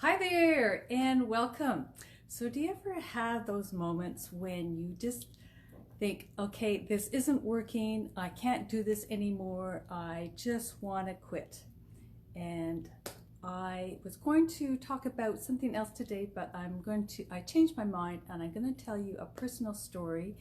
Hi there and welcome. So do you ever have those moments when you just think, okay, this isn't working, I can't do this anymore, I just want to quit? And I was going to talk about something else today, but I changed my mind and I'm going to tell you a personal story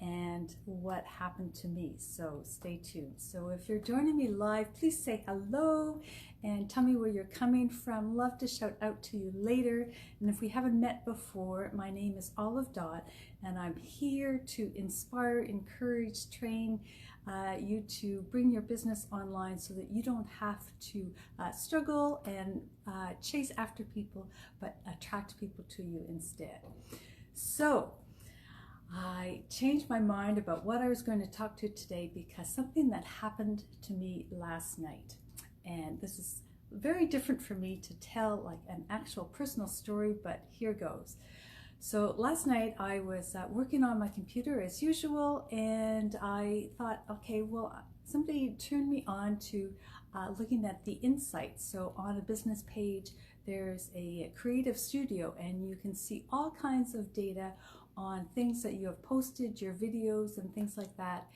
and what happened to me. So stay tuned. So if you're joining me live, please say hello and tell me where you're coming from. Love to shout out to you later. And if we haven't met before, my name is Dodd and I'm here to inspire, encourage, train you to bring your business online so that you don't have to struggle and chase after people, but attract people to you instead. So I changed my mind about what I was going to talk to today because something that happened to me last night. And this is very different for me to tell like an actual personal story, but here goes. So last night I was working on my computer as usual, and I thought, okay, well, somebody turned me on to looking at the insights. So on a business page, there's a creative studio, and you can see all kinds of data on things that you have posted, your videos and things like that.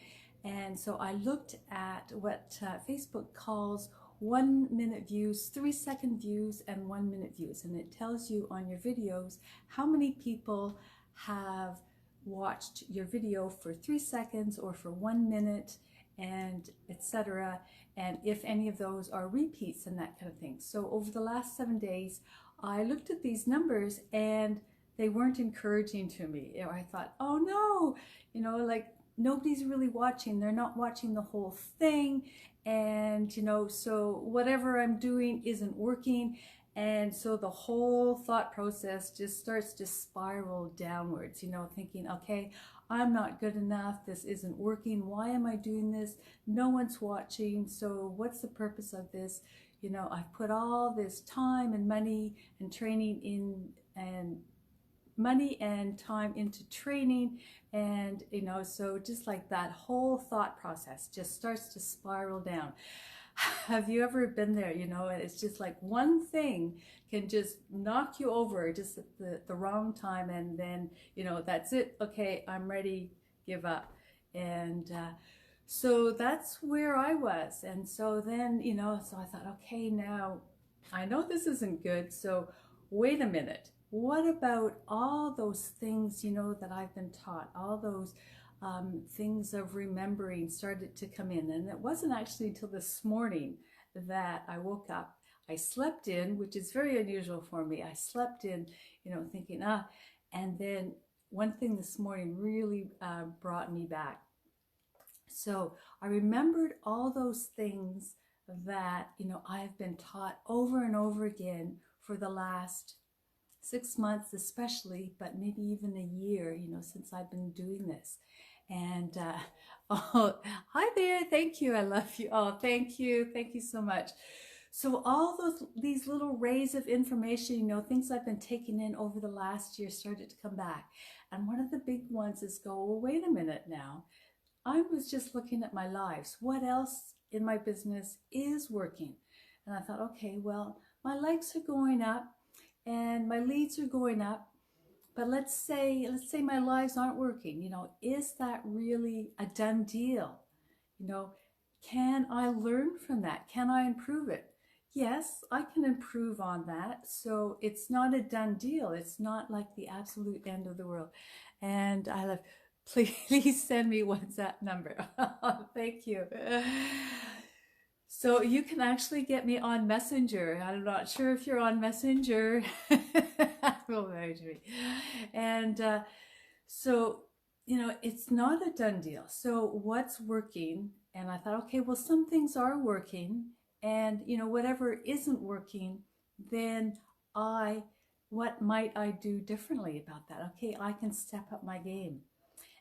And so I looked at what Facebook calls 1 minute views, 3-second views, and 1 minute views. And it tells you on your videos how many people have watched your video for 3 seconds or for 1 minute, and etc. And if any of those are repeats and that kind of thing. So over the last 7 days, I looked at these numbers and they weren't encouraging to me. I thought, oh no, like nobody's really watching. They're not watching the whole thing. And, so whatever I'm doing isn't working. And so the whole thought process just starts to spiral downwards, thinking, okay, I'm not good enough. This isn't working. Why am I doing this? No one's watching. So what's the purpose of this? I've put all this time and money and training in, and money and time into training, and so just like that whole thought process just starts to spiral down. Have you ever been there? It's just like one thing can just knock you over just at the wrong time, and then that's it. Okay, I'm ready, give up. And so that's where I was. And so then so I thought, okay, now I know this isn't good, so wait a minute. What about all those things, that I've been taught, all those things of remembering started to come in. And it wasn't actually until this morning that I woke up. I slept in, which is very unusual for me. I slept in, thinking, and then one thing this morning really brought me back. So I remembered all those things that, I've been taught over and over again for the last 6 months especially, but maybe even a year, since I've been doing this. And oh, hi there, thank you, I love you. Oh, thank you so much. So all these little rays of information, things I've been taking in over the last year started to come back. And one of the big ones is well, wait a minute now. I was just looking at my lives. What else in my business is working? And I thought, okay, well, my likes are going up and my leads are going up, but let's say my lives aren't working. Is that really a done deal? Can I learn from that? Can I improve it? Yes, I can improve on that. So it's not a done deal. It's not like the absolute end of the world. And I love, please send me WhatsApp number. Thank you. So you can actually get me on Messenger. I'm not sure if you're on Messenger. And so, it's not a done deal. So what's working? And I thought, okay, well, some things are working. And, whatever isn't working, then what might I do differently about that? Okay, I can step up my game.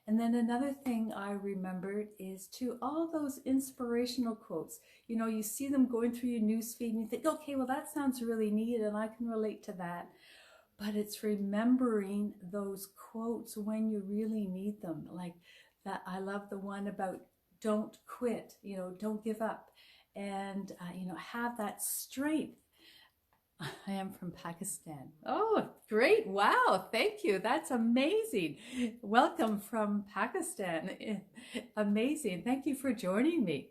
And then another thing I remembered is all those inspirational quotes. You see them going through your newsfeed and you think, okay, well, that sounds really neat and I can relate to that. But it's remembering those quotes when you really need them. Like that, I love the one about don't quit, don't give up, and, have that strength I am from Pakistan. Oh, great. Wow. Thank you. That's amazing. Welcome from Pakistan. Amazing. Thank you for joining me.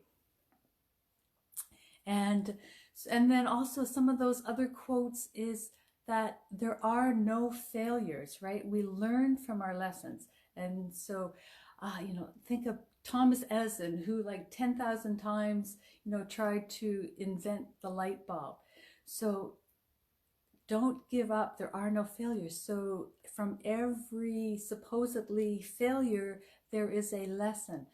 And and then also some of those other quotes is that there are no failures, right? We learn from our lessons. And so, think of Thomas Edison, who like 10,000 times, tried to invent the light bulb. So don't give up. There are no failures. So from every supposedly failure, there is a lesson.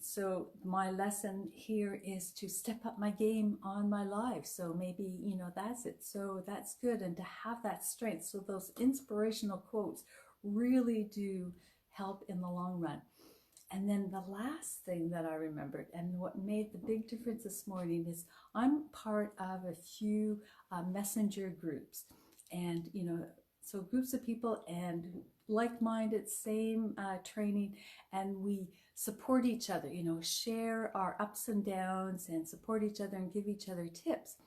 So my lesson here is to step up my game on my life. So maybe, that's it. So that's good. And to have that strength. So those inspirational quotes really do help in the long run. And then the last thing that I remembered and what made the big difference this morning is I'm part of a few messenger groups. And, so groups of people and like-minded, same training, and we support each other, share our ups and downs and support each other and give each other tips.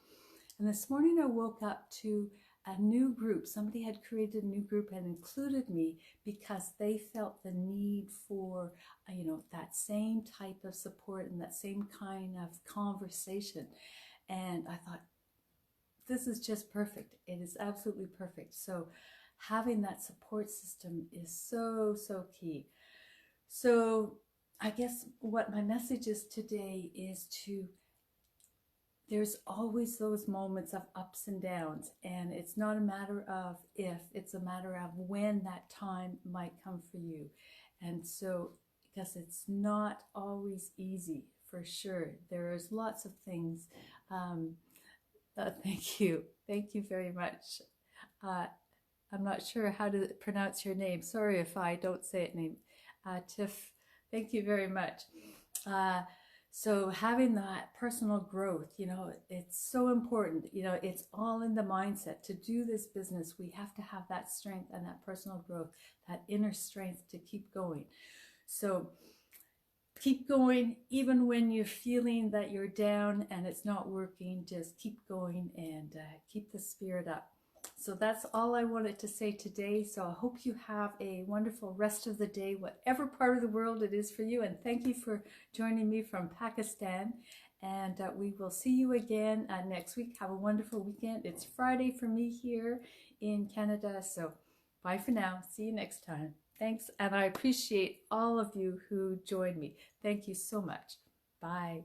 And this morning I woke up to a new group. Somebody had created a new group and included me because they felt the need for, that same type of support and that same kind of conversation. And I thought, this is just perfect. It is absolutely perfect. So having that support system is so, so key. So I guess what my message is today is there's always those moments of ups and downs, and it's not a matter of if, it's a matter of when that time might come for you. And so, because it's not always easy, for sure. There's lots of things. Thank you. Thank you very much. I'm not sure how to pronounce your name. Sorry if I don't say it name. Tiff, thank you very much. So having that personal growth, it's so important. It's all in the mindset. To do this business, we have to have that strength and that personal growth, that inner strength to keep going. So keep going, even when you're feeling that you're down and it's not working. Just keep going and keep the spirit up. So that's all I wanted to say today. So I hope you have a wonderful rest of the day, whatever part of the world it is for you. And thank you for joining me from Pakistan. And we will see you again next week. Have a wonderful weekend. It's Friday for me here in Canada. So bye for now. See you next time. Thanks. And I appreciate all of you who joined me. Thank you so much. Bye.